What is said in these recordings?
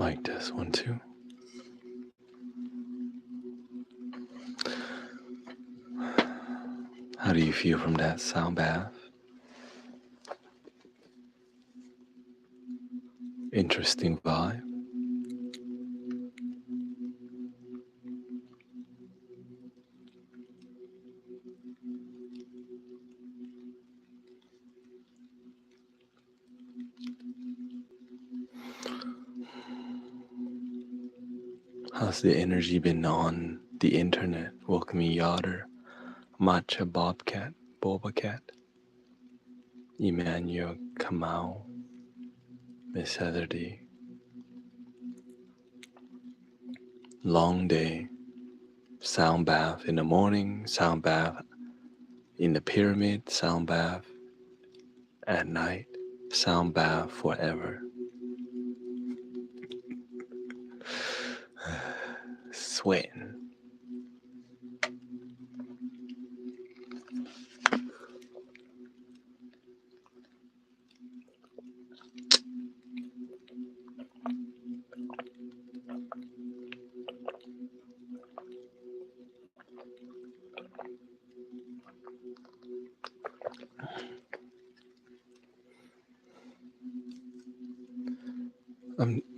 Mic test 1, 2. How do you feel from that sound bath? Interesting vibe. How's the energy been on the internet? Welcoming Yoder, Matcha Bobcat, Boba Cat, Emmanuel Kamau, Miss Heatherdy. Long day, sound bath in the morning, sound bath in the pyramid, sound bath at night, sound bath forever. Sweating.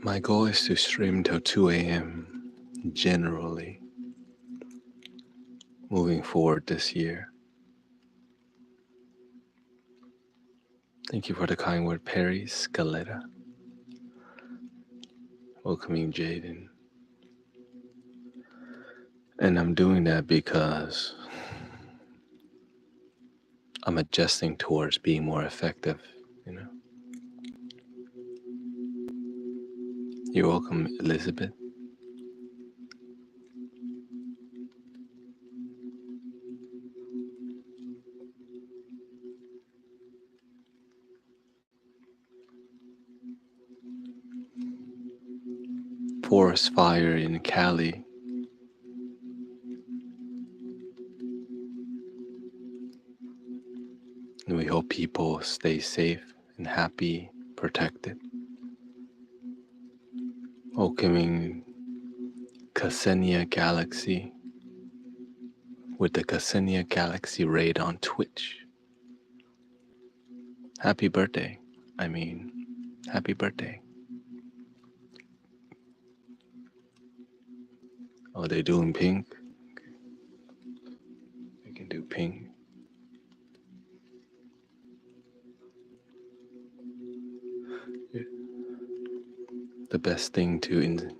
My goal is to stream till 2 a.m. generally moving forward this year. Thank you for the kind word, Perry Scaletta. Welcoming Jaden. And I'm doing that because I'm adjusting towards being more effective, you know. You're welcome, Elizabeth. Forest fire in Cali. And we hope people stay safe and happy, protected. Welcoming Ksenia Galaxy with the Ksenia Galaxy raid on Twitch. Happy birthday. Happy birthday. Oh, they're doing pink? We can do pink. The best thing to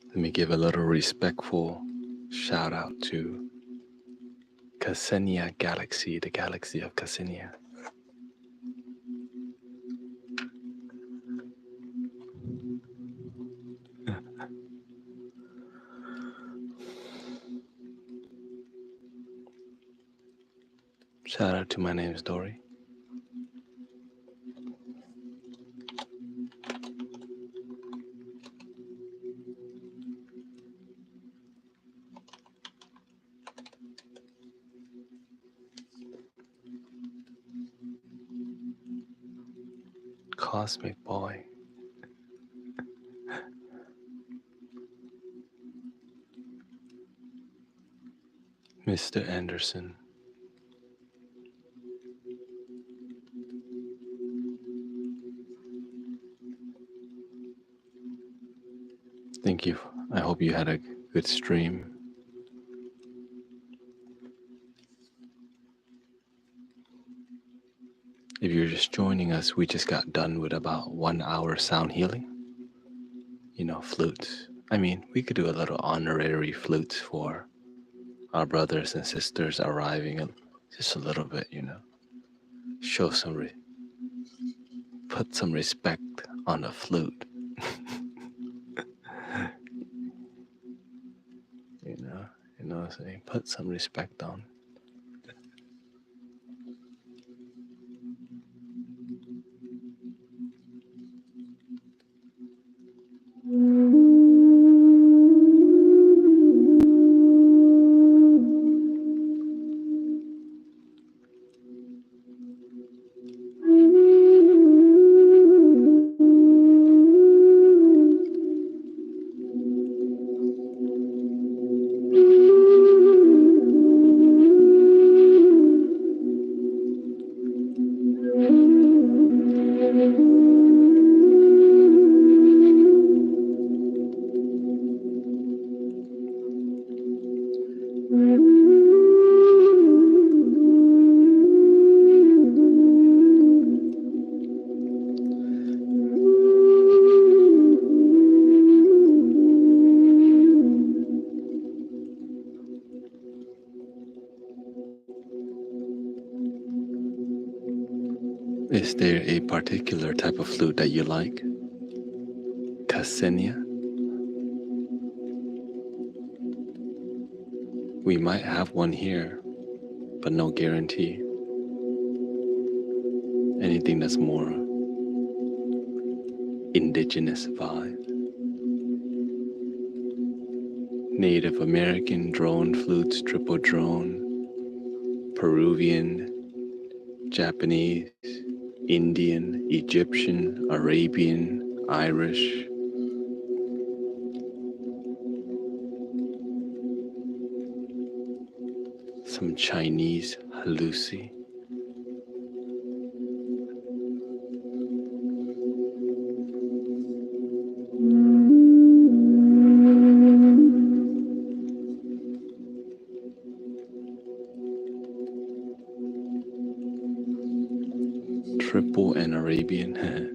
let me give a little respectful shout out to Ksenia Galaxy, the galaxy of Ksenia. Shout out to my name is Dory. Cosmic boy. Mr. Anderson. Thank you. I hope you had a good stream. If you're just joining us, we just got done with about 1 hour sound healing. You know, flutes. We could do a little honorary flutes for our brothers and sisters arriving just a little bit, you know. Show some, put some respect on the flute. you know what I'm saying? Put some respect on. Is there a particular type of flute that you like? Cassenia? We might have one here, but no guarantee. Anything that's more indigenous vibe. Native American drone flutes, triple drone, Peruvian, Japanese, Indian, Egyptian, Arabian, Irish. Some Chinese halusi. Triple and Arabian.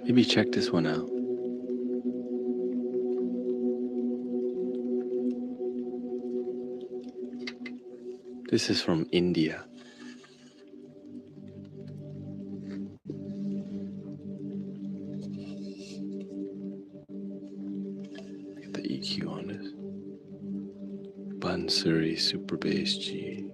Maybe check this one out. This is from India. Get the EQ on this. Bansuri Super Bass G.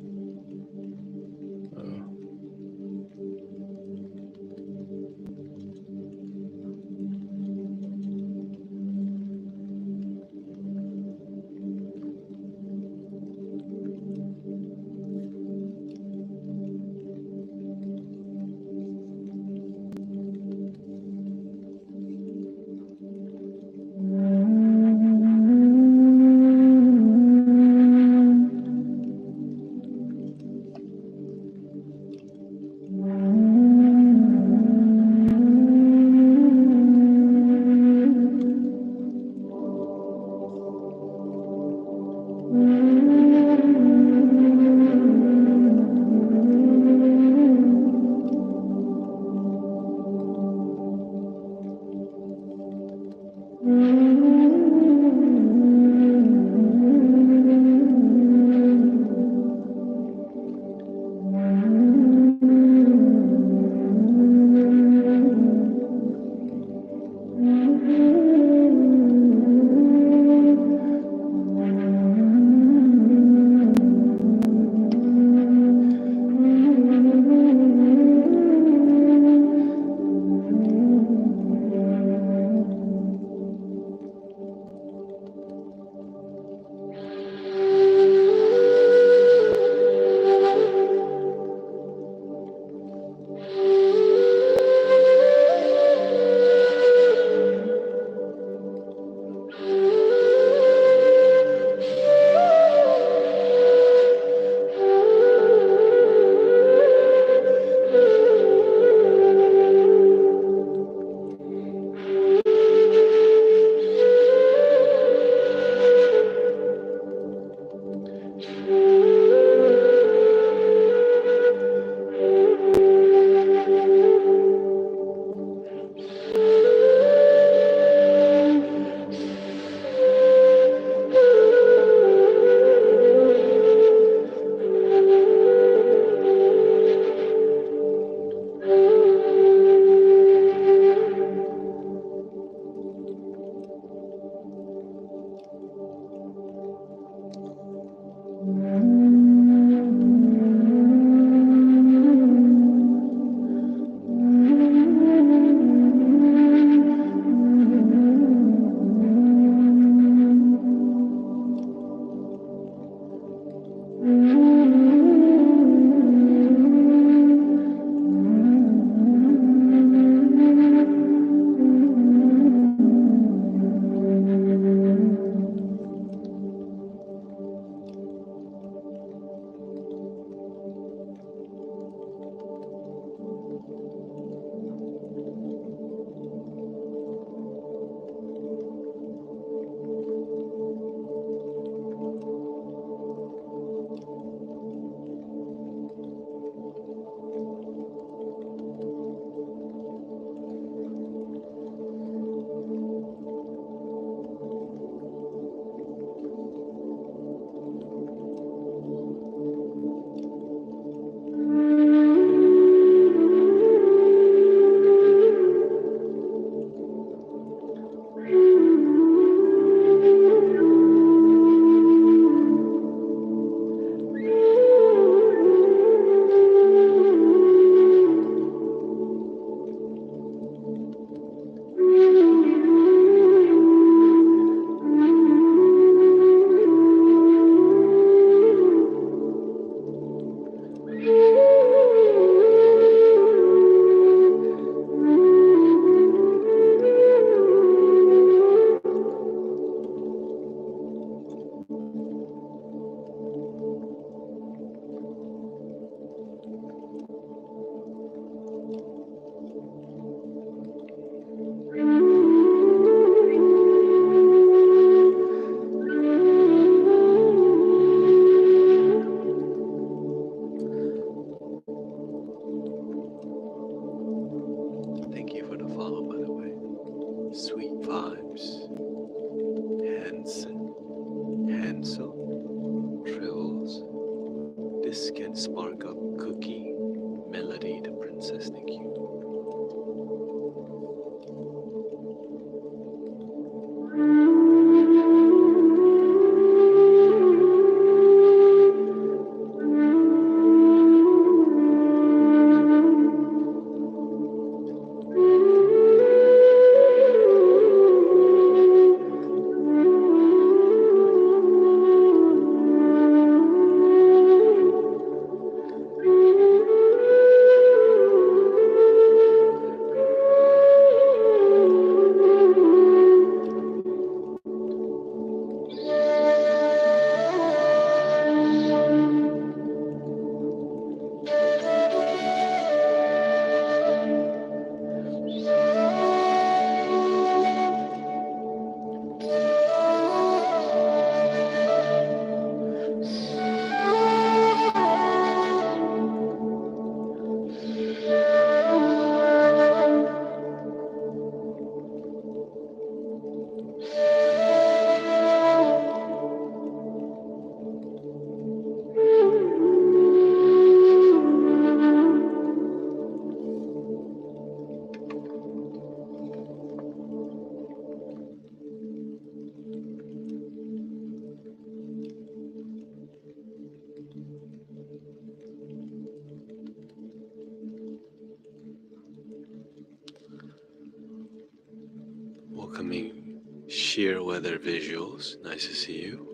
welcoming sheer weather visuals. Nice to see you.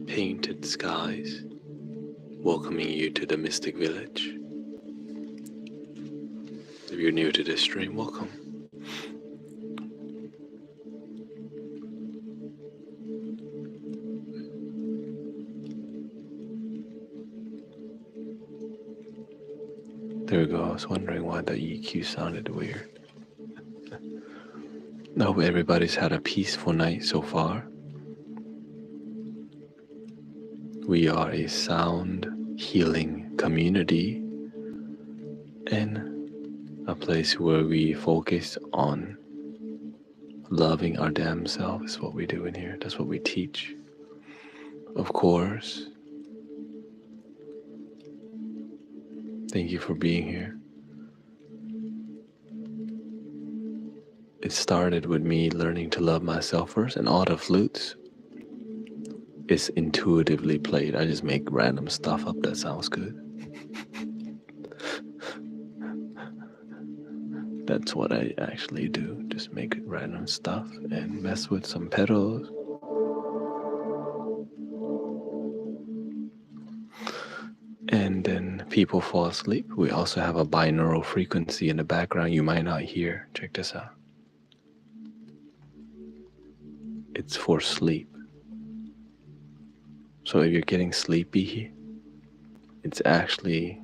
Painted skies, welcoming you to the Mystic Village. If you're new to this stream, welcome. There we go. I was wondering why the EQ sounded weird. I hope everybody's had a peaceful night so far. We are a sound healing community and a place where we focus on loving our damn self is what we do in here. That's what we teach. Of course, thank you for being here. It started with me learning to love myself first, and all the flutes is intuitively played. I just make random stuff up that sounds good. That's what I actually do. Just make random stuff and mess with some pedals. And then people fall asleep. We also have a binaural frequency in the background you might not hear. Check this out. It's for sleep. So if you're getting sleepy, it's actually,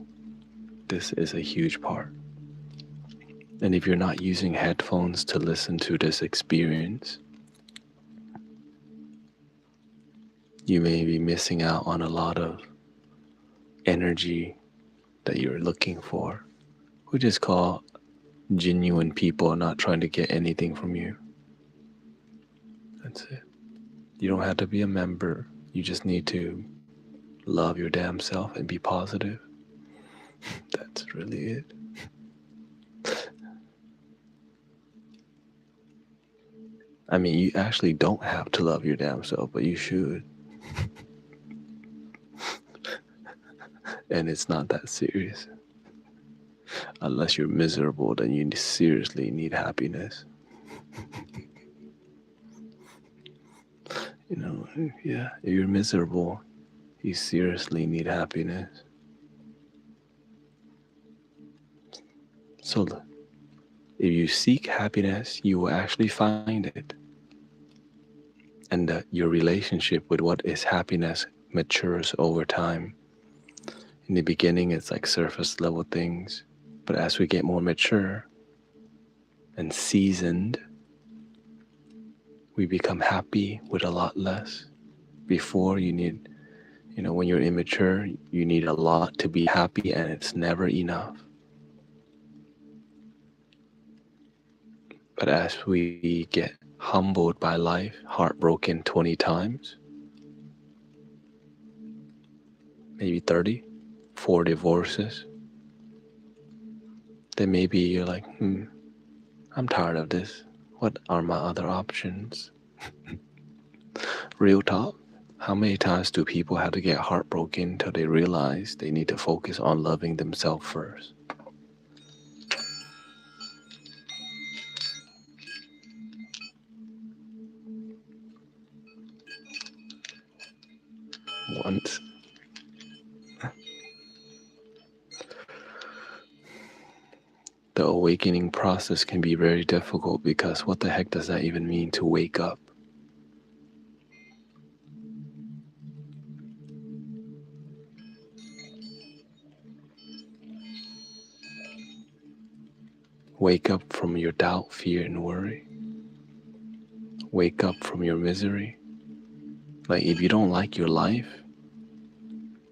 this is a huge part. And if you're not using headphones to listen to this experience, you may be missing out on a lot of energy that you're looking for. We just call genuine people not trying to get anything from you. That's it. You don't have to be a member. You just need to love your damn self and be positive. That's really it. I mean, you actually don't have to love your damn self, but you should. And it's not that serious. Unless you're miserable, then you seriously need happiness. You know, yeah, if you're miserable, you seriously need happiness. So if you seek happiness, you will actually find it. And that your relationship with what is happiness matures over time. In the beginning, it's like surface level things. But as we get more mature and seasoned, we become happy with a lot less. Before, you need, when you're immature, you need a lot to be happy, and it's never enough. But as we get humbled by life, heartbroken 20 times, maybe 30, 4 divorces, then maybe you're like, I'm tired of this. What are my other options? Real talk. How many times do people have to get heartbroken till they realize they need to focus on loving themselves first? Once. The awakening process can be very difficult because what the heck does that even mean, to wake up? Wake up from your doubt, fear, and worry. Wake up from your misery. Like, if you don't like your life,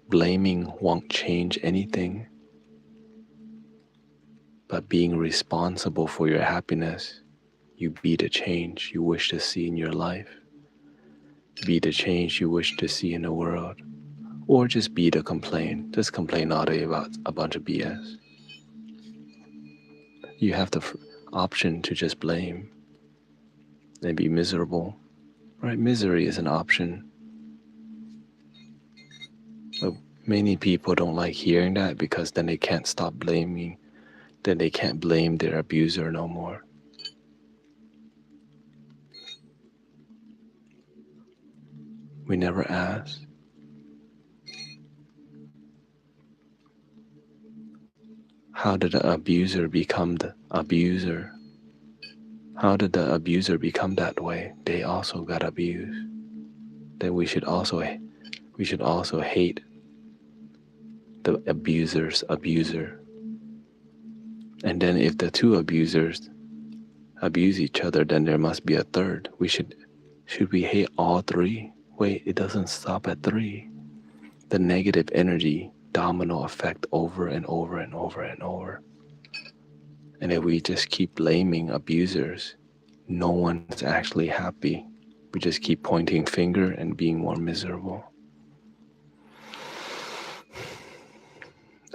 blaming won't change anything. But being responsible for your happiness, you be the change you wish to see in your life. Be the change you wish to see in the world. Or just be the complaint. Just complain all day about a bunch of BS. You have the option to just blame and be miserable. Right? Misery is an option. But many people don't like hearing that because then they can't stop blaming. Then they can't blame their abuser no more. We never ask, how did the abuser become the abuser? How did the abuser become that way? They also got abused. Then we should also hate the abuser's abuser. And then if the two abusers abuse each other, then there must be a third. Should we hate all three? Wait, it doesn't stop at three. The negative energy domino effect over and over and over and over. And if we just keep blaming abusers, no one's actually happy. We just keep pointing finger and being more miserable.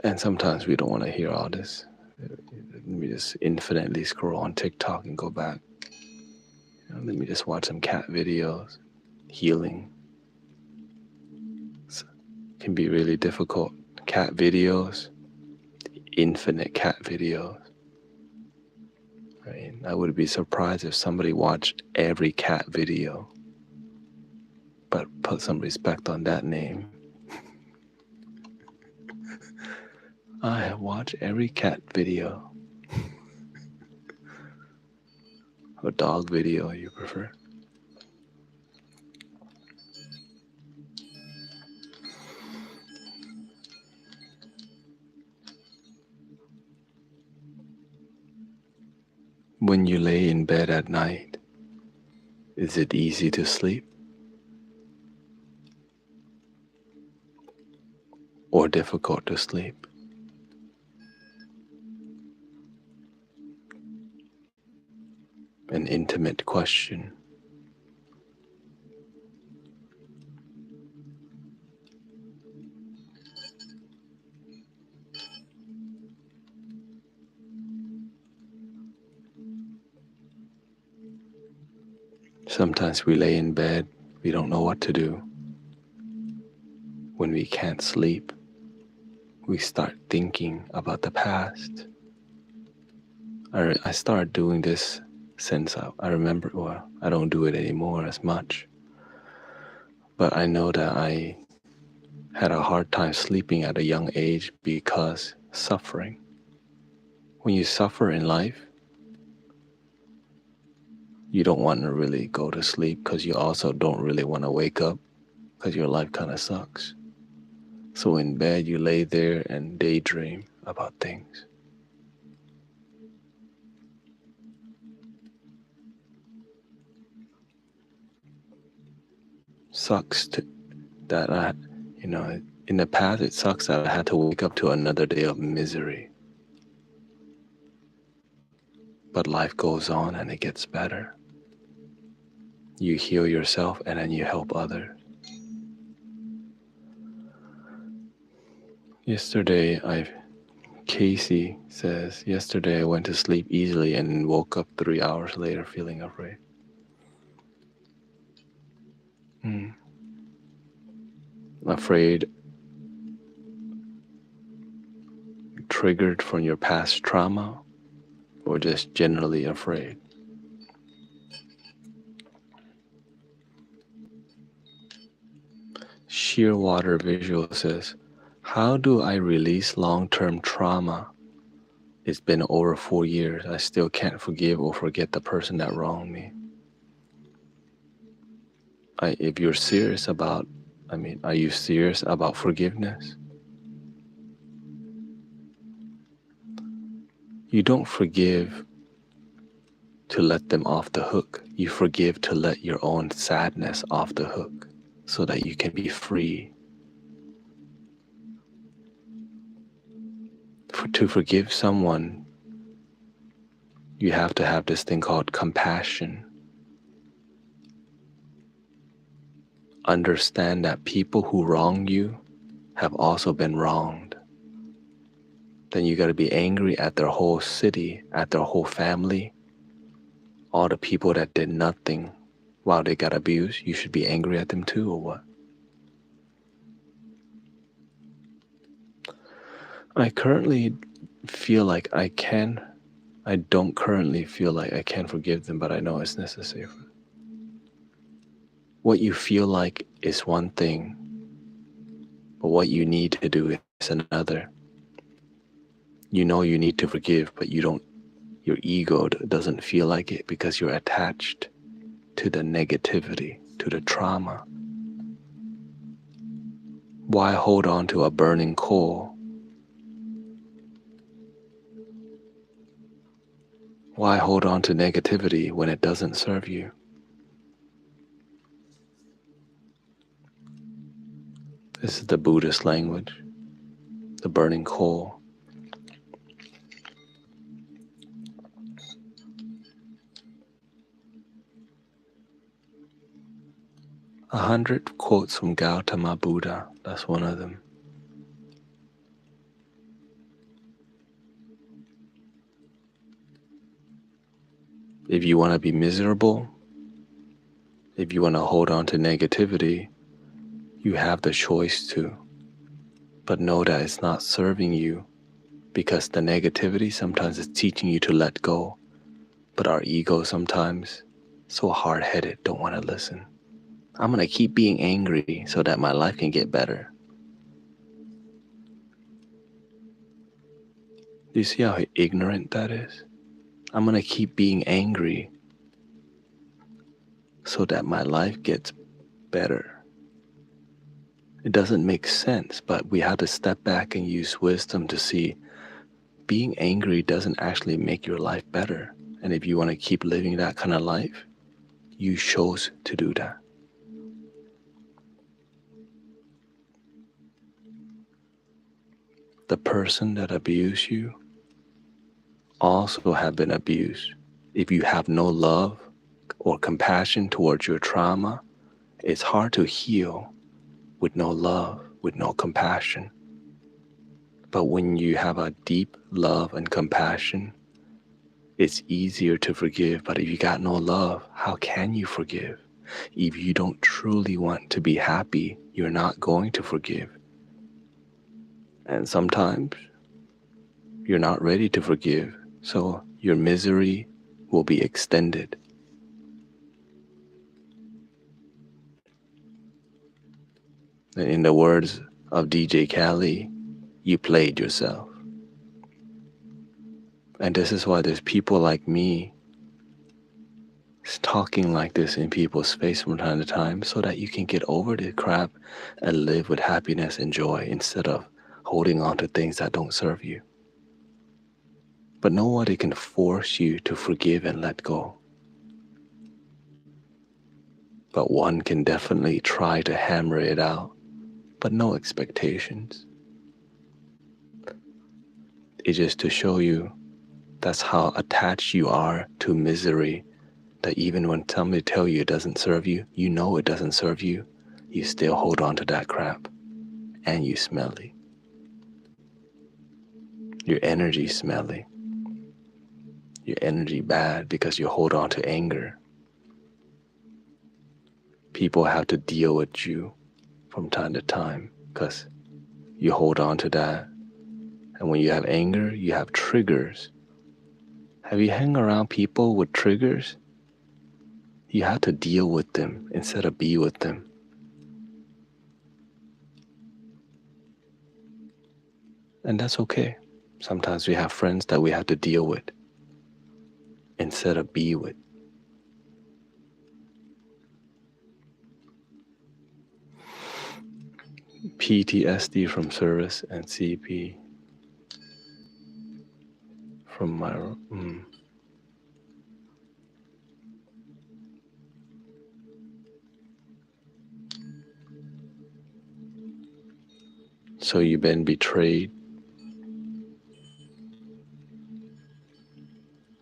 And sometimes we don't want to hear all this. We just infinitely scroll on TikTok and go back. Let me just watch some cat videos. Healing. It can be really difficult. Cat videos, infinite cat videos. Right? I would be surprised if somebody watched every cat video, but put some respect on that name. I have watched every cat video. Or dog video, you prefer. When you lay in bed at night, is it easy to sleep? Or difficult to sleep? An intimate question. Sometimes we lay in bed, we don't know what to do. When we can't sleep, we start thinking about the past. I started doing this since I remember, well, I don't do it anymore as much. But I know that I had a hard time sleeping at a young age because suffering. When you suffer in life, you don't want to really go to sleep because you also don't really want to wake up because your life kind of sucks. So in bed, you lay there and daydream about things. Sucks that in the past it sucks that I had to wake up to another day of misery. But life goes on and it gets better. You heal yourself and then you help others. Casey says, yesterday I went to sleep easily and woke up 3 hours later feeling afraid. Afraid triggered from your past trauma or just generally afraid? Shearwater Visual says, how do I release long-term trauma? It's been over 4 years. I still can't forgive or forget the person that wronged me. If you're serious about, are you serious about forgiveness? You don't forgive to let them off the hook. You forgive to let your own sadness off the hook so that you can be free. To forgive someone, you have to have this thing called compassion. Understand that people who wrong you have also been wronged. Then you got to be angry at their whole city, at their whole family, all the people that did nothing while they got abused. You should be angry at them too, or what? I currently feel like I can. I don't currently feel like I can forgive them, but I know it's necessary. What you feel like is one thing, but what you need to do is another. You know you need to forgive, but your ego doesn't feel like it because you're attached to the negativity, to the trauma. Why hold on to a burning coal? Why hold on to negativity when it doesn't serve you? This is the Buddhist language, the burning coal. A 100 quotes from Gautama Buddha, that's one of them. If you want to be miserable, if you want to hold on to negativity, you have the choice to. But know that it's not serving you because the negativity sometimes is teaching you to let go. But our ego sometimes, so hard-headed, don't want to listen. I'm going to keep being angry so that my life can get better. Do you see how ignorant that is? I'm going to keep being angry so that my life gets better. It doesn't make sense, but we have to step back and use wisdom to see being angry doesn't actually make your life better. And if you want to keep living that kind of life, you chose to do that. The person that abused you also have been abused. If you have no love or compassion towards your trauma, it's hard to heal with no love, with no compassion. But when you have a deep love and compassion, it's easier to forgive. But if you got no love, how can you forgive? If you don't truly want to be happy, you're not going to forgive. And sometimes you're not ready to forgive, so your misery will be extended. And in the words of DJ Khaled, you played yourself. And this is why there's people like me talking like this in people's face from time to time so that you can get over the crap and live with happiness and joy instead of holding on to things that don't serve you. But nobody can force you to forgive and let go. But one can definitely try to hammer it out, but no expectations. It's just to show you that's how attached you are to misery, that even when somebody tell you it doesn't serve you, you know it doesn't serve you, you still hold on to that crap, and you smelly. Your energy smelly. Your energy bad because you hold on to anger. People have to deal with you from time to time because you hold on to that. And when you have anger, you have triggers. Have you hung around people with triggers? You have to deal with them instead of be with them. And that's okay. Sometimes we have friends that we have to deal with instead of be with. PTSD from service and CP from my So you've been betrayed.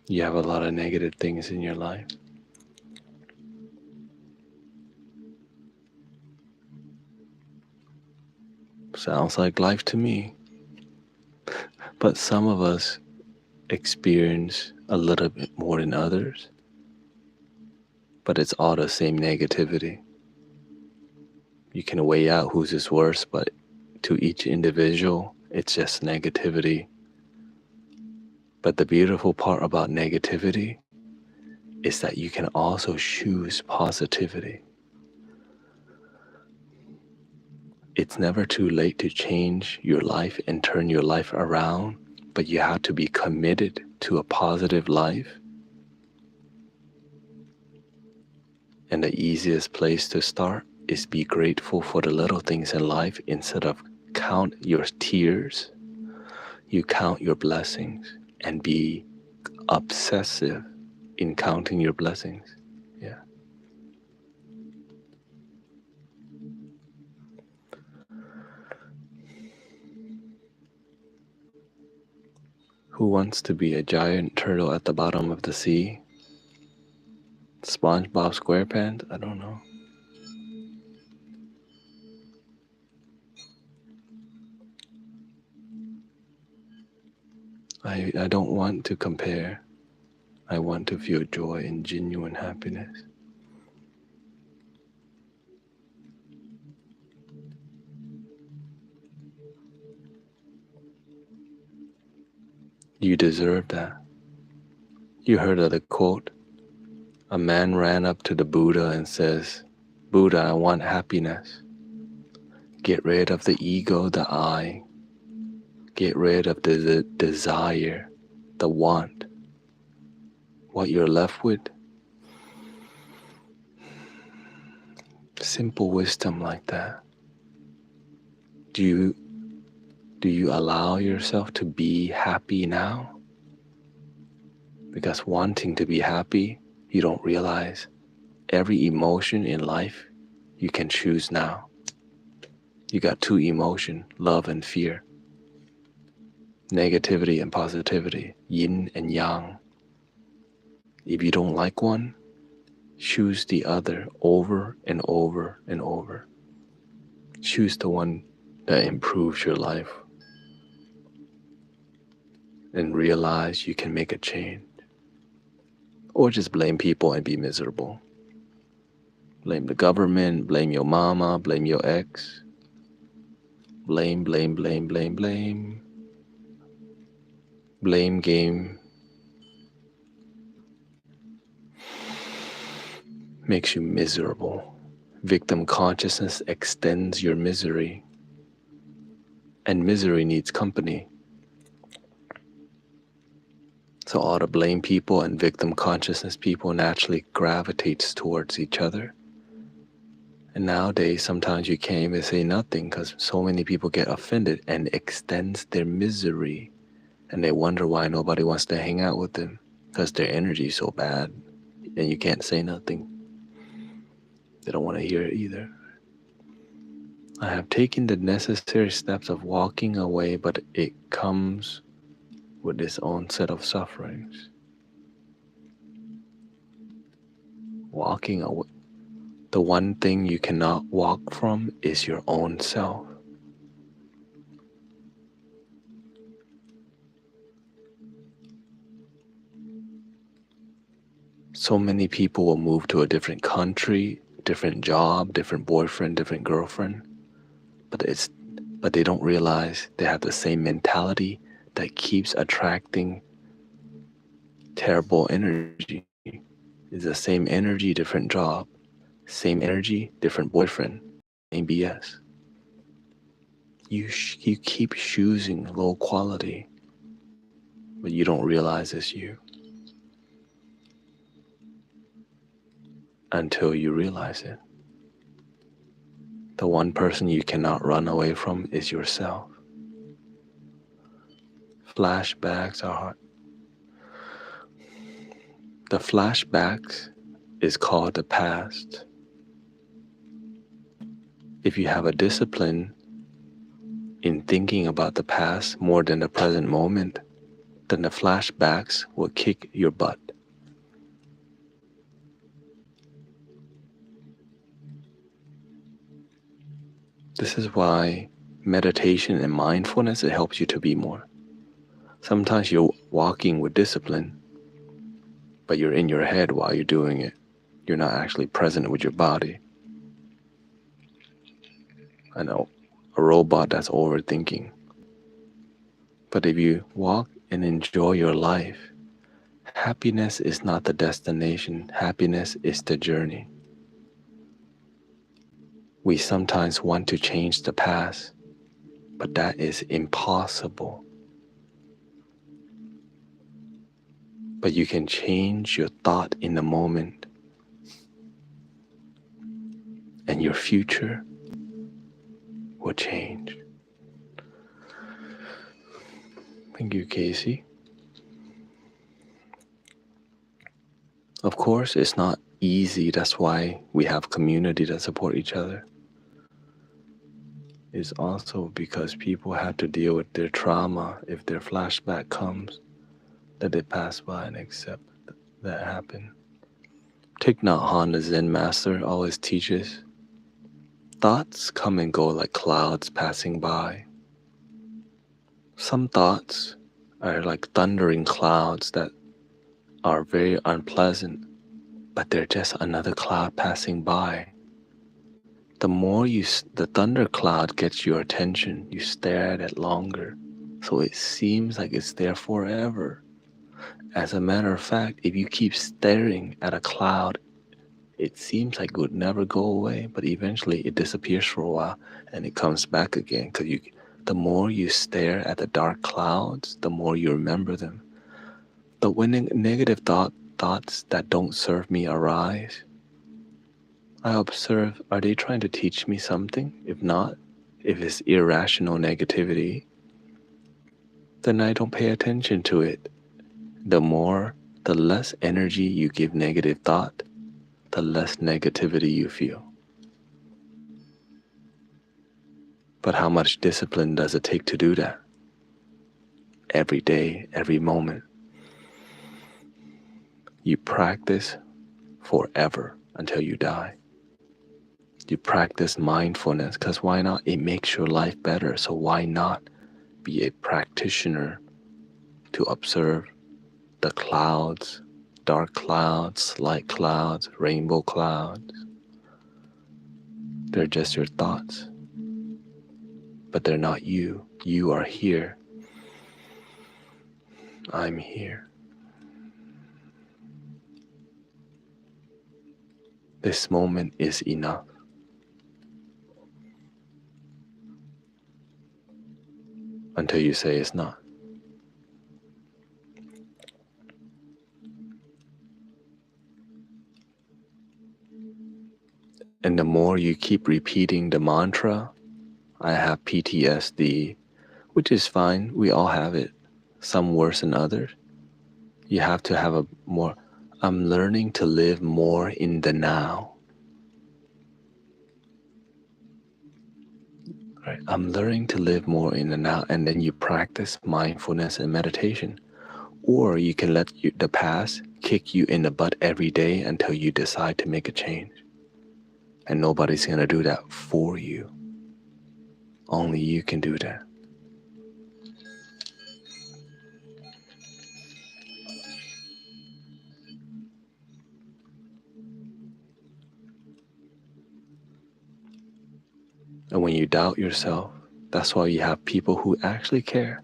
You have a lot of negative things in your life. Sounds like life to me. But some of us experience a little bit more than others. But it's all the same negativity. You can weigh out whose is worse, but to each individual, it's just negativity. But the beautiful part about negativity is that you can also choose positivity. It's never too late to change your life and turn your life around, but you have to be committed to a positive life. And the easiest place to start is be grateful for the little things in life instead of count your tears. You count your blessings and be obsessive in counting your blessings. Yeah. Who wants to be a giant turtle at the bottom of the sea? SpongeBob SquarePants? I don't know. I don't want to compare. I want to feel joy and genuine happiness. You deserve that. You heard of the quote? A man ran up to the Buddha and says, Buddha, I want happiness. Get rid of the ego, the I. Get rid of the desire, the want. What you're left with? Simple wisdom like that. Do you allow yourself to be happy now? Because wanting to be happy, you don't realize every emotion in life you can choose now. You got two emotions, love and fear, negativity and positivity, yin and yang. If you don't like one, choose the other over and over and over. Choose the one that improves your life and realize you can make a change. Or just blame people and be miserable. Blame the government, blame your mama, blame your ex. Blame, blame, blame, blame, blame. Blame game makes you miserable. Victim consciousness extends your misery, and misery needs company. So all the blame people and victim consciousness people naturally gravitates towards each other. And nowadays, sometimes you can't even say nothing because so many people get offended and extends their misery. And they wonder why nobody wants to hang out with them because their energy is so bad and you can't say nothing. They don't want to hear it either. I have taken the necessary steps of walking away, but it comes with its own set of sufferings. Walking away. The one thing you cannot walk from is your own self. So many people will move to a different country, different job, different boyfriend, different girlfriend, but they don't realize they have the same mentality that keeps attracting terrible energy. It's the same energy, different job, same energy, different boyfriend, same BS. You keep choosing low quality, but you don't realize it's you until you realize it. The one person you cannot run away from is yourself. Flashbacks are hard. The flashbacks is called the past. If you have a discipline in thinking about the past more than the present moment, then the flashbacks will kick your butt. This is why meditation and mindfulness, it helps you to be more. Sometimes you're walking with discipline, but you're in your head while you're doing it. You're not actually present with your body. I know, a robot that's overthinking. But if you walk and enjoy your life, happiness is not the destination, happiness is the journey. We sometimes want to change the past, but that is impossible. But you can change your thought in the moment, and your future will change. Thank you, Casey. Of course, it's not easy. That's why we have community that support each other. It's also because people have to deal with their trauma. If their flashback comes, let it pass by and accept that happened. Thich Nhat Hanh, the Zen master, always teaches thoughts come and go like clouds passing by. Some thoughts are like thundering clouds that are very unpleasant, but they're just another cloud passing by. The more the thunder cloud gets your attention, you stare at it longer, so it seems like it's there forever. As a matter of fact, if you keep staring at a cloud, it seems like it would never go away, but eventually it disappears for a while and it comes back again, because the more you stare at the dark clouds, the more you remember them. But when negative thoughts that don't serve me arise, I observe, are they trying to teach me something? If not, if it's irrational negativity, then I don't pay attention to it. The less energy you give negative thought, the less negativity you feel. But how much discipline does it take to do that? Every day, every moment. You practice forever until you die. You practice mindfulness, because why not? It makes your life better, so why not be a practitioner to observe the clouds, dark clouds, light clouds, rainbow clouds. They're just your thoughts, but they're not you. You are here. I'm here. This moment is enough. Until you say it's not. And the more you keep repeating the mantra, I have PTSD, which is fine, we all have it, some worse than others. You have to have I'm learning to live more in the now. Right? I'm learning to live more in the now, and then you practice mindfulness and meditation. Or you can let the past kick you in the butt every day until you decide to make a change. And nobody's going to do that for you. Only you can do that. And when you doubt yourself, that's why you have people who actually care.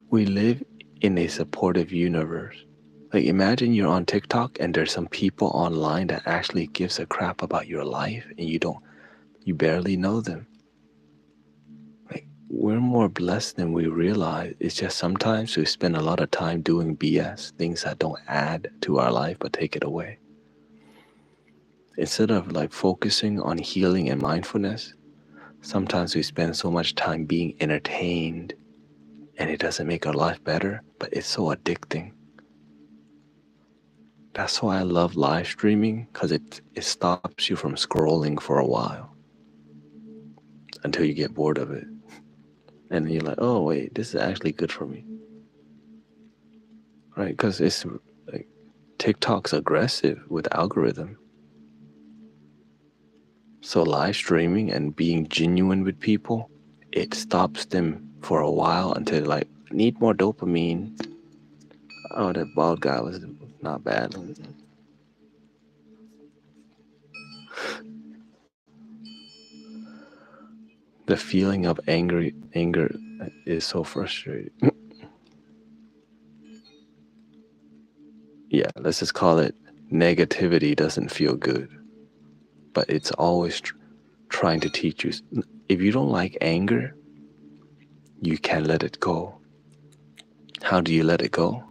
We live in a supportive universe. Like, imagine you're on TikTok and there's some people online that actually gives a crap about your life, and you barely know them. Like, we're more blessed than we realize. It's just sometimes we spend a lot of time doing BS, things that don't add to our life but take it away. Instead of like focusing on healing and mindfulness, sometimes we spend so much time being entertained, and it doesn't make our life better, but it's so addicting. That's why I love live streaming, because it stops you from scrolling for a while until you get bored of it. And then you're like, oh wait, this is actually good for me. Right? Because it's like TikTok's aggressive with algorithm. So live streaming and being genuine with people, it stops them for a while until they're like, need more dopamine. Oh, that bald guy was not bad. The feeling of anger is so frustrating. Yeah, let's just call it negativity doesn't feel good, but it's always trying to teach you. If you don't like anger, you can let it go. How do you let it go?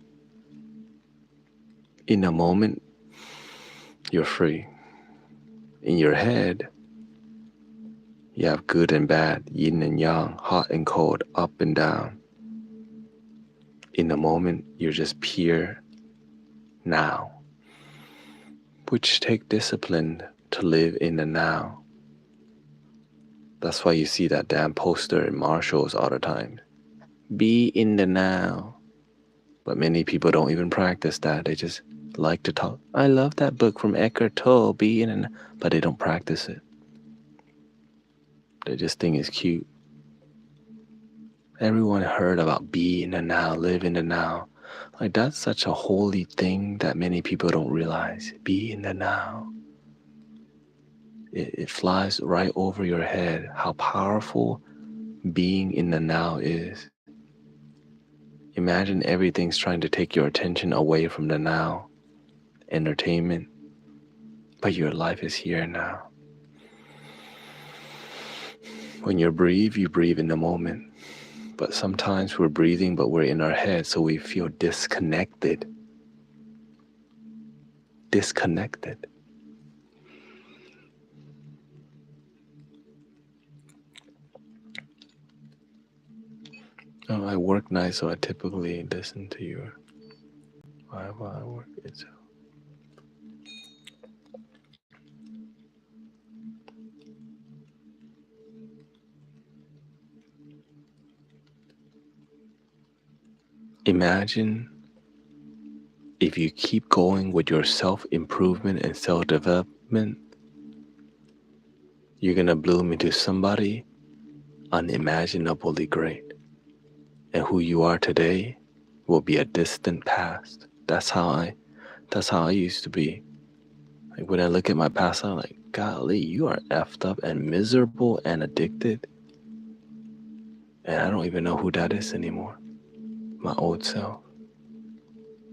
In a moment, you're free. In your head, you have good and bad, yin and yang, hot and cold, up and down. In a moment, you're just pure now, which take discipline to live in the now. That's why you see that damn poster in Marshalls all the time. Be in the now. But many people don't even practice that. They just like to talk. I love that book from Eckhart Tolle, Be in the now. But they don't practice it. They just think it's cute. Everyone heard about be in the now, live in the now. Like that's such a holy thing that many people don't realize. Be in the now. It flies right over your head how powerful being in the now is. Imagine everything's trying to take your attention away from the now, entertainment, but your life is here now. When you breathe in the moment. But sometimes we're breathing, but we're in our head, so we feel disconnected. Disconnected. Oh, I work nights, so I typically listen to you while I work. It's Imagine if you keep going with your self-improvement and self-development, you're gonna bloom into somebody unimaginably great. And who you are today will be a distant past. That's how I used to be. Like when I look at my past, I'm like, golly, you are effed up and miserable and addicted. And I don't even know who that is anymore. My old self.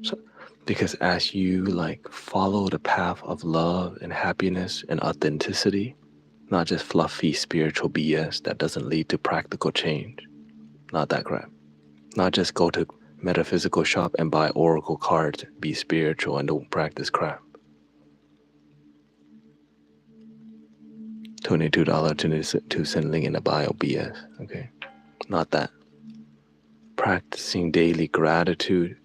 So, because as you like follow the path of love and happiness and authenticity, not just fluffy spiritual BS that doesn't lead to practical change. Not that crap. Not just go to metaphysical shop and buy oracle cards, be spiritual and don't practice crap. $22.22 link in the bio BS, okay? Not that. Practicing daily gratitude,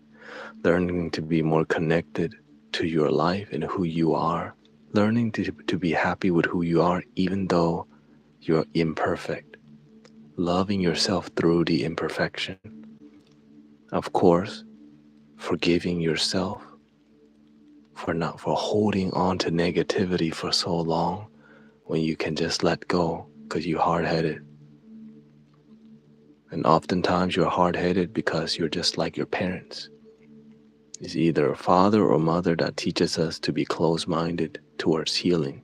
learning to be more connected to your life and who you are, learning to be happy with who you are even though you're imperfect, loving yourself through the imperfection. Of course, forgiving yourself for holding on to negativity for so long when you can just let go because you're hard-headed. And oftentimes you're hard-headed because you're just like your parents. It's either a father or mother that teaches us to be closed-minded towards healing.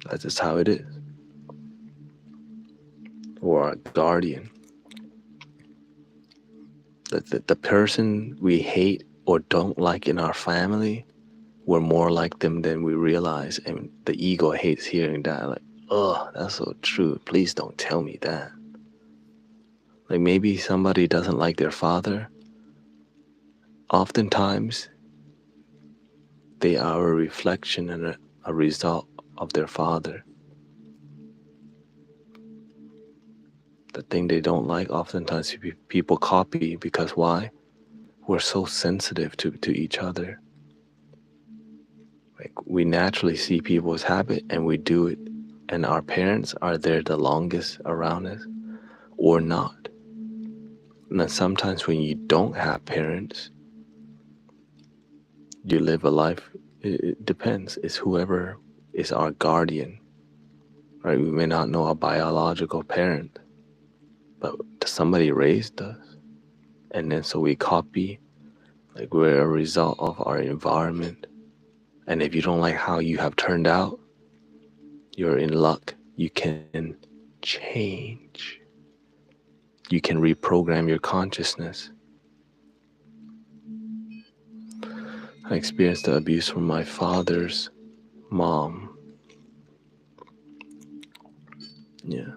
That's just how it is. Or a guardian. The person we hate or don't like in our family, we're more like them than we realize. And the ego hates hearing that. Like, oh, that's so true. Please don't tell me that. Like maybe somebody doesn't like their father. Oftentimes, they are a reflection and a result of their father. The thing they don't like, oftentimes people copy because why? We're so sensitive to each other. Like we naturally see people's habit and we do it, and our parents are there the longest around us or not. And then sometimes when you don't have parents, you live a life, it depends. It's whoever is our guardian, right? We may not know a biological parent, but somebody raised us. And then so we copy, like we're a result of our environment. And if you don't like how you have turned out, you're in luck. You can change. You can reprogram your consciousness. I experienced the abuse from my father's mom. Yeah.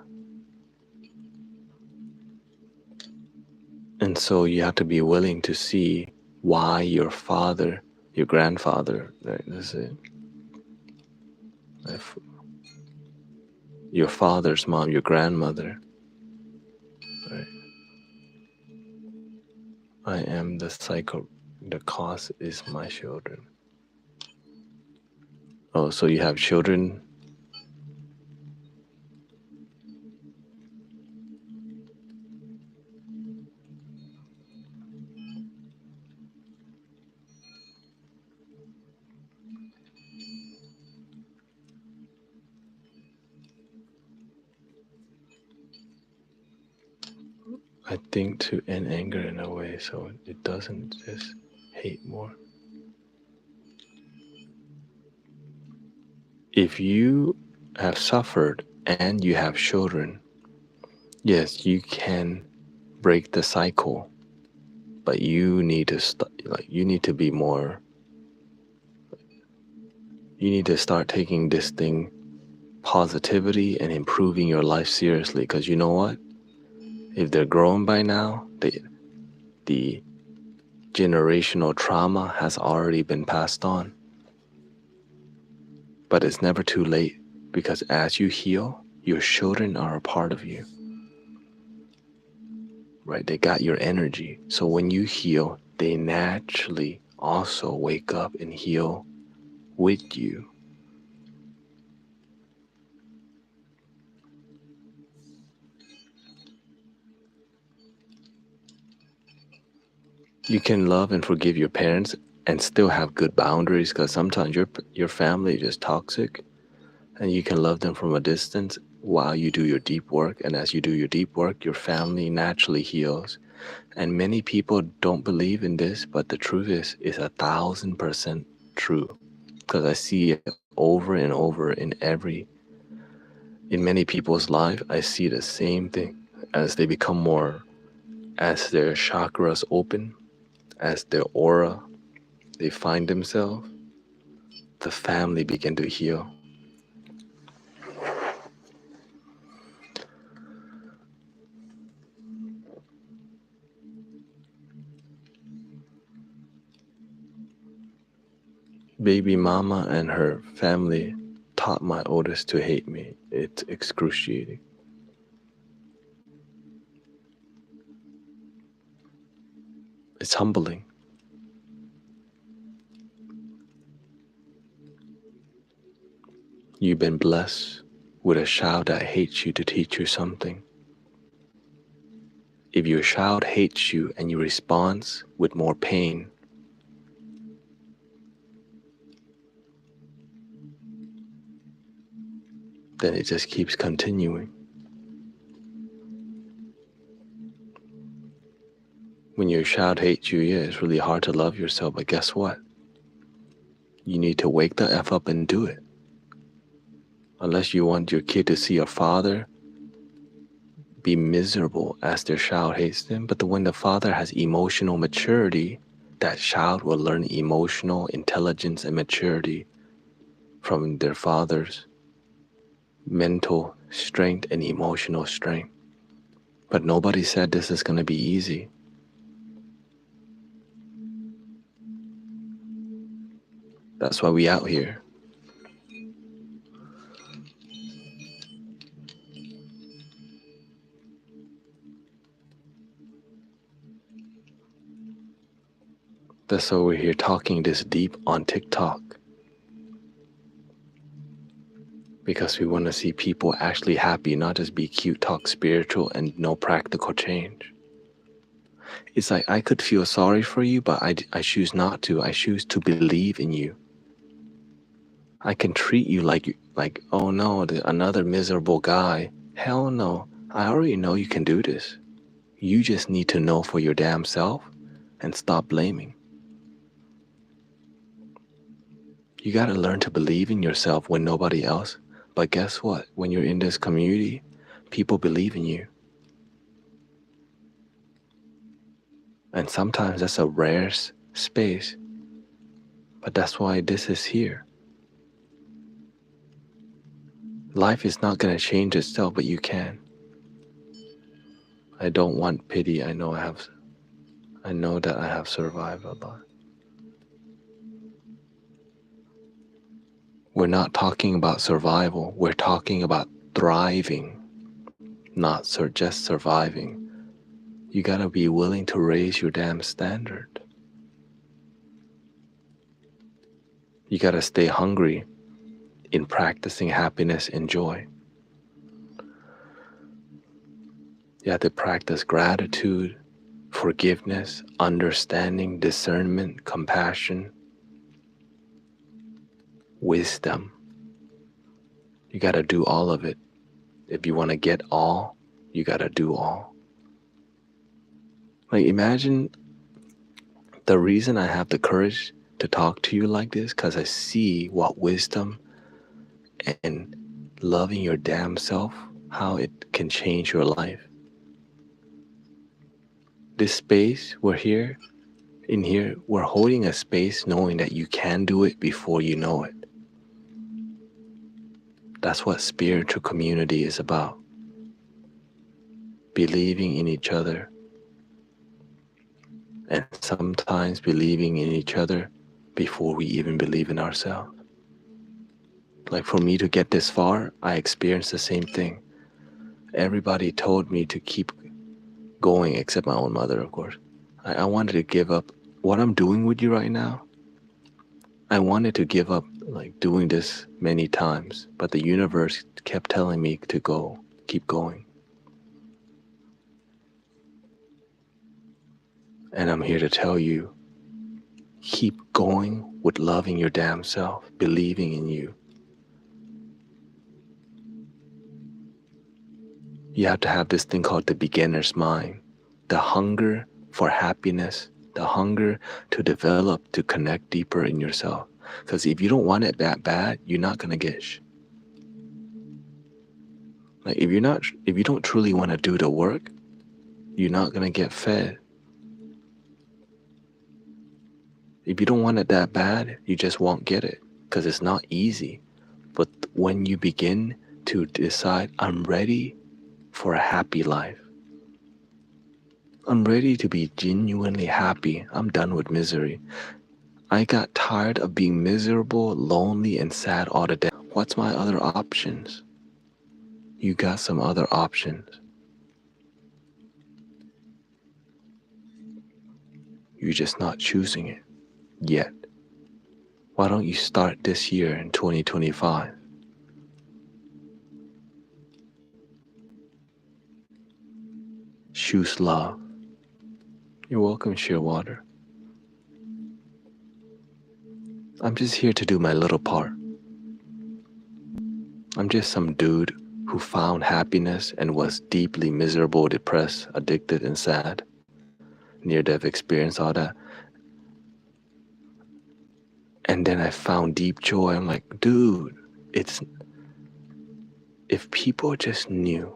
And so you have to be willing to see why your father, your grandfather, right, this is if your father's mom, your grandmother, right? I am the cycle, the cause is my children. Oh, so you have children. I think to end anger in a way so it doesn't just hate more. If you have suffered and you have children, yes, you can break the cycle, but you need to you need to be more. You need to start taking this thing positivity and improving your life seriously. Because you know what? If they're grown by now, the generational trauma has already been passed on. But it's never too late because as you heal, your children are a part of you, right? They got your energy. So when you heal, they naturally also wake up and heal with you. You can love and forgive your parents and still have good boundaries because sometimes your family is just toxic and you can love them from a distance while you do your deep work. And as you do your deep work, your family naturally heals. And many people don't believe in this, but the truth is 1,000% true. Because I see it over and over in many people's life. I see the same thing as they become more, as their chakras open, as their aura, they find themselves, the family begin to heal. Baby mama and her family taught my oldest to hate me. It's excruciating. It's humbling. You've been blessed with a child that hates you to teach you something. If your child hates you and you respond with more pain, then it just keeps continuing. When your child hates you, yeah, it's really hard to love yourself, but guess what? You need to wake the F up and do it. Unless you want your kid to see a father be miserable as their child hates them. But when the father has emotional maturity, that child will learn emotional intelligence and maturity from their father's mental strength and emotional strength. But nobody said this is going to be easy. That's why we out here. That's why we're here talking this deep on TikTok. Because we want to see people actually happy, not just be cute, talk spiritual, and no practical change. It's like I could feel sorry for you, but I choose not to. I choose to believe in you. I can treat you like oh no, another miserable guy. Hell no. I already know you can do this. You just need to know for your damn self and stop blaming. You got to learn to believe in yourself when nobody else. But guess what? When you're in this community, people believe in you. And sometimes that's a rare space. But that's why this is here. Life is not going to change itself, but you can. I don't want pity. I know that I have survived a lot. We're not talking about survival. We're talking about thriving, not just surviving. You gotta be willing to raise your damn standard. You gotta stay hungry in practicing happiness and joy. You have to practice gratitude, forgiveness, understanding, discernment, compassion, wisdom. You gotta do all of it. If you wanna get all, you gotta do all. Like, imagine the reason I have the courage to talk to you like this, because I see what wisdom and loving your damn self, how it can change your life. This space, in here, we're holding a space knowing that you can do it before you know it. That's what spiritual community is about. Believing in each other, and sometimes believing in each other before we even believe in ourselves. Like, for me to get this far, I experienced the same thing. Everybody told me to keep going, except my own mother, of course. I wanted to give up what I'm doing with you right now. I wanted to give up, like, doing this many times, but the universe kept telling me to go, keep going. And I'm here to tell you, keep going with loving your damn self, believing in you. You have to have this thing called the beginner's mind, the hunger for happiness, the hunger to develop, to connect deeper in yourself. Because if you don't want it that bad, you're not gonna get like, if you don't truly want to do the work, you're not gonna get fed. If you don't want it that bad, you just won't get it, because it's not easy. But when you begin to decide, I'm ready for a happy life, I'm ready to be genuinely happy, I'm done with misery. I got tired of being miserable, lonely, and sad all the day. What's my other options? You got some other options. You're just not choosing it yet. Why don't you start this year in 2025? Choose love. You're welcome, Shearwater. I'm just here to do my little part. I'm just some dude who found happiness and was deeply miserable, depressed, addicted, and sad. Near-death experience, all that. And then I found deep joy. I'm like, dude, if people just knew.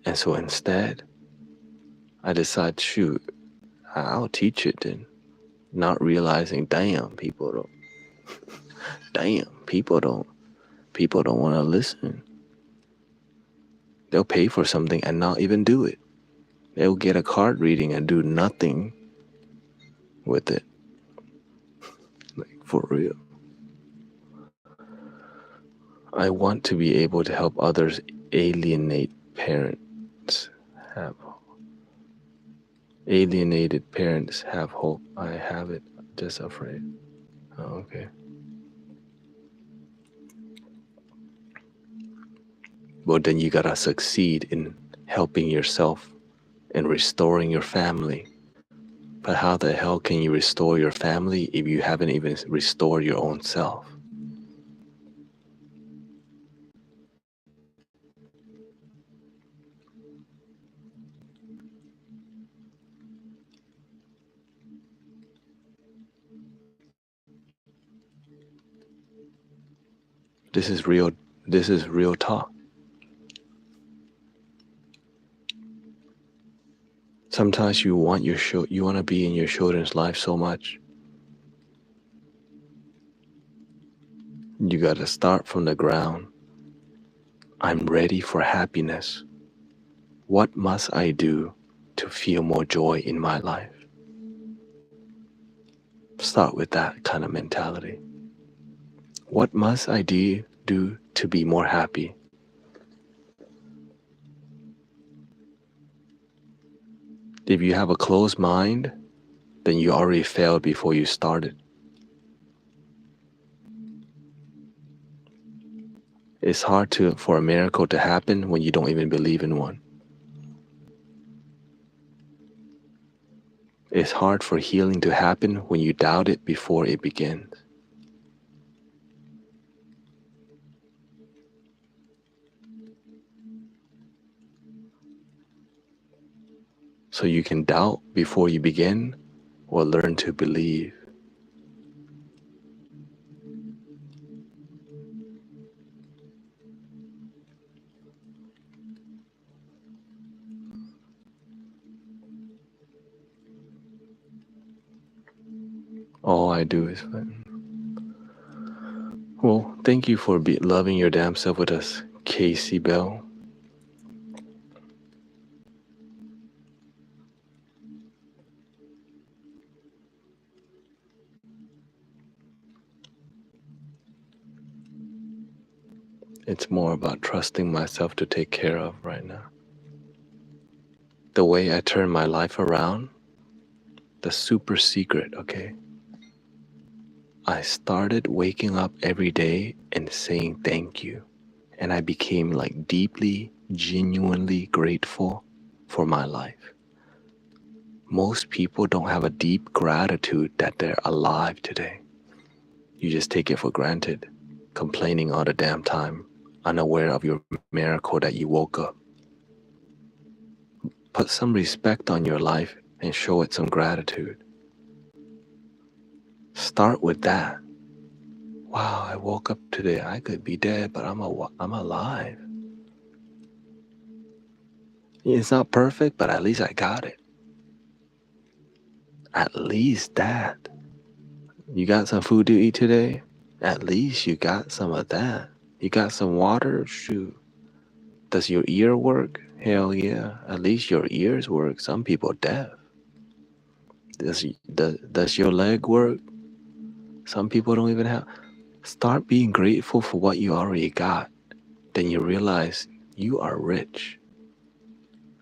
And so instead, I decided, shoot, I'll teach it then. Not realizing, people don't want to listen. They'll pay for something and not even do it. They'll get a card reading and do nothing with it. Like, for real. I want to be able to help others alienate parents have alienated parents have hope. I have it, just afraid. Oh, okay. Well, then you gotta succeed in helping yourself and restoring your family. But how the hell can you restore your family if you haven't even restored your own self? This is real. This is real talk. Sometimes you want to be in your children's life so much. You got to start from the ground. I'm ready for happiness. What must I do to feel more joy in my life? Start with that kind of mentality. What must I do to be more happy? If you have a closed mind, then you already failed before you started. It's hard for a miracle to happen when you don't even believe in one. It's hard for healing to happen when you doubt it before it begins. So you can doubt before you begin or learn to believe. All I do is fight. Well, thank you for loving your damn self with us, Casey Bell. It's more about trusting myself to take care of right now. The way I turn my life around, the super secret, okay? I started waking up every day and saying thank you. And I became like deeply, genuinely grateful for my life. Most people don't have a deep gratitude that they're alive today. You just take it for granted, complaining all the damn time, unaware of your miracle that you woke up. Put some respect on your life and show it some gratitude. Start with that. Wow, I woke up today. I could be dead, but I'm alive. It's not perfect, but at least I got it. At least that. You got some food to eat today? At least you got some of that. You got some water? Shoot. Does your ear work? Hell yeah. At least your ears work. Some people deaf. Does your leg work? Some people don't even have. Start being grateful for what you already got. Then you realize you are rich.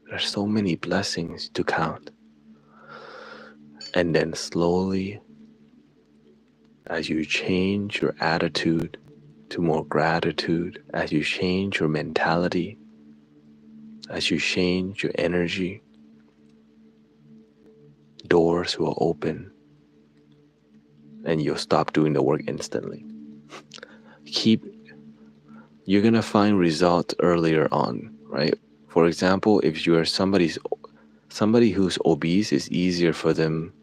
There's so many blessings to count. And then slowly, as you change your attitude to more gratitude, as you change your mentality, as you change your energy, doors will open and you'll stop doing the work instantly. You're gonna find results earlier on, right? For example, if you're somebody who's obese, it's easier for them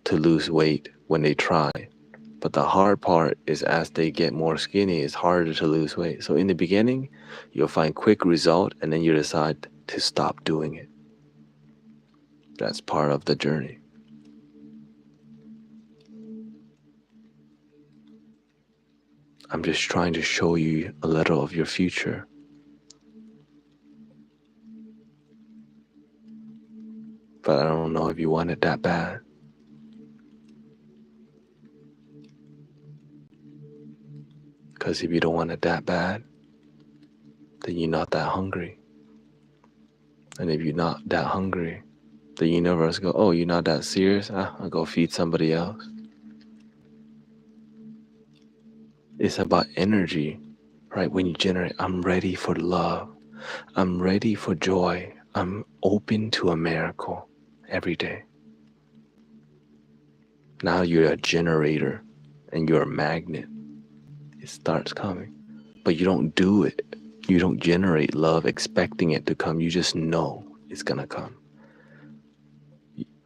to lose weight when they try. But the hard part is as they get more skinny, it's harder to lose weight. So in the beginning, you'll find quick result and then you decide to stop doing it. That's part of the journey. I'm just trying to show you a little of your future. But I don't know if you want it that bad. Because if you don't want it that bad, then you're not that hungry. And if you're not that hungry, the universe go, oh, you're not that serious? I'll go feed somebody else. It's about energy, right? When you generate, I'm ready for love. I'm ready for joy. I'm open to a miracle every day. Now you're a generator and you're a magnet. It starts coming. But you don't do it. You don't generate love expecting it to come. You just know it's going to come.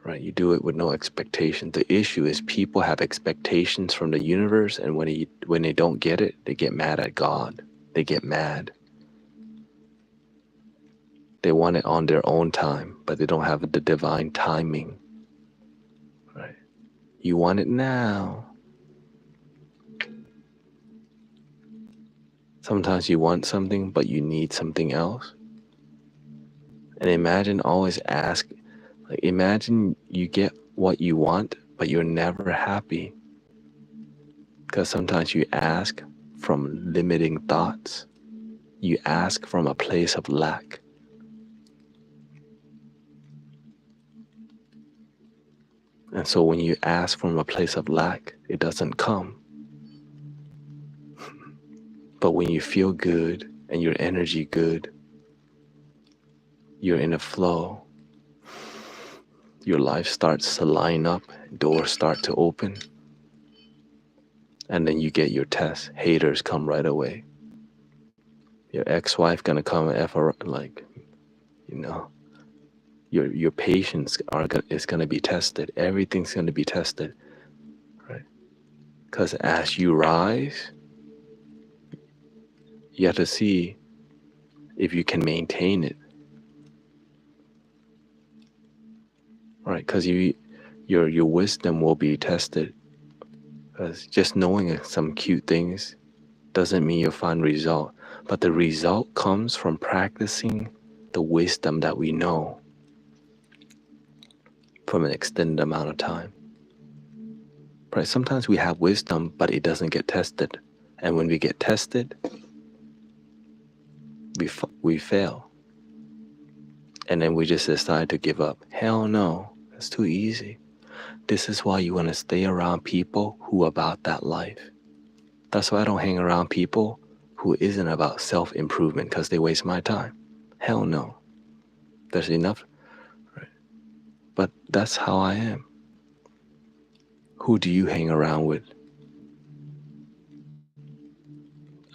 Right? You do it with no expectation. The issue is people have expectations from the universe, and when they don't get it, they get mad at God. They get mad. They want it on their own time, but they don't have the divine timing. Right? You want it now. Sometimes you want something, but you need something else. And imagine always ask, like, imagine you get what you want, but you're never happy. Because sometimes you ask from limiting thoughts, you ask from a place of lack. And so when you ask from a place of lack, it doesn't come. But when you feel good and your energy good, you're in a flow, your life starts to line up, doors start to open, and then you get your test. Haters come right away. Your ex-wife gonna come like, you know, your patience is gonna be tested. Everything's gonna be tested, right? Because as you rise, you have to see if you can maintain it, right? Because your wisdom will be tested. Because just knowing some cute things doesn't mean you'll find result, but the result comes from practicing the wisdom that we know from an extended amount of time. Right? Sometimes we have wisdom, but it doesn't get tested, and when we get tested, we fail, and then we just decide to give up. Hell no, it's too easy. This is why you want to stay around people who are about that life. That's why I don't hang around people who isn't about self-improvement because they waste my time. Hell no. There's enough, right? But that's how I am. Who do you hang around with?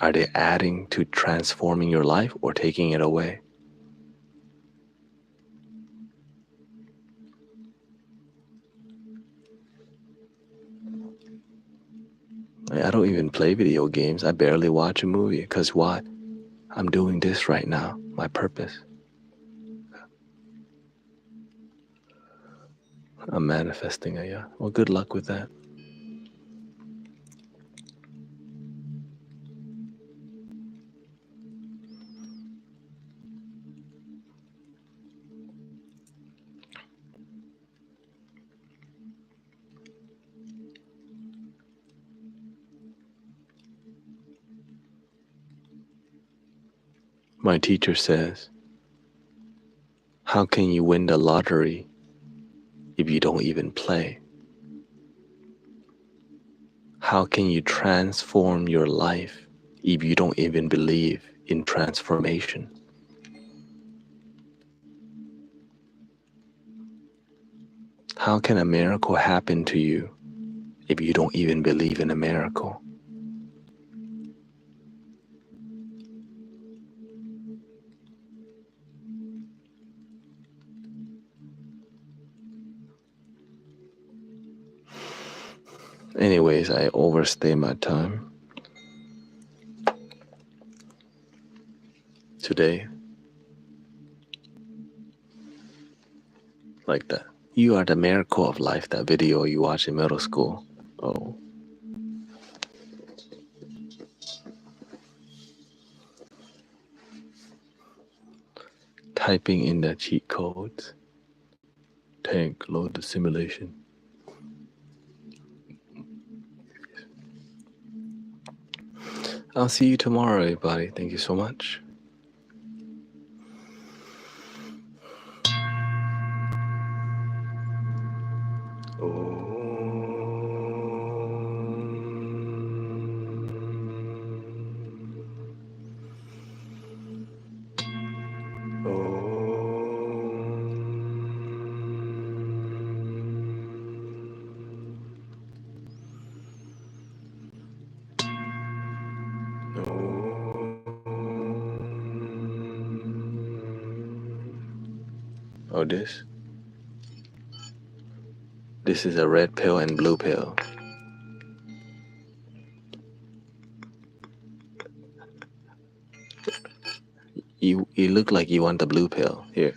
Are they adding to transforming your life or taking it away? I don't even play video games. I barely watch a movie. Because what? I'm doing this right now. My purpose. I'm manifesting it, yeah. Well, good luck with that. My teacher says, how can you win the lottery if you don't even play? How can you transform your life if you don't even believe in transformation? How can a miracle happen to you if you don't even believe in a miracle? Anyways, I overstay my time today. Like that. You are the miracle of life, that video you watched in middle school. Oh, typing in the cheat codes. Tank, load the simulation. I'll see you tomorrow, everybody. Thank you so much. Oh, this? This is a red pill and blue pill. You look like you want the blue pill. Here.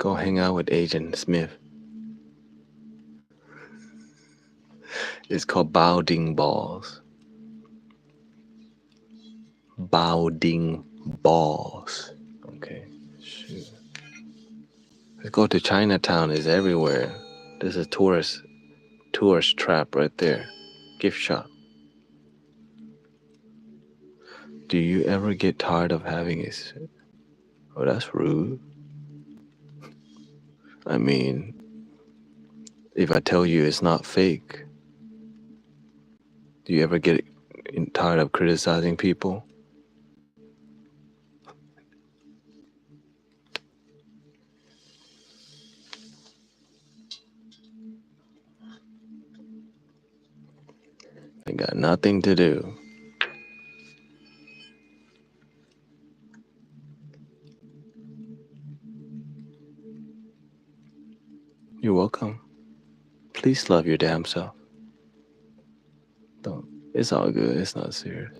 Go hang out with Agent Smith. It's called Bowding Balls. Bowding Balls. Okay. Shoot. Let's go to Chinatown. It's everywhere. There's a tourist trap right there. Gift shop. Do you ever get tired of having it? Oh, that's rude. I mean, if I tell you it's not fake, do you ever get tired of criticizing people? They got nothing to do. You're welcome. Please love your damn self. Don't. It's all good. It's not serious.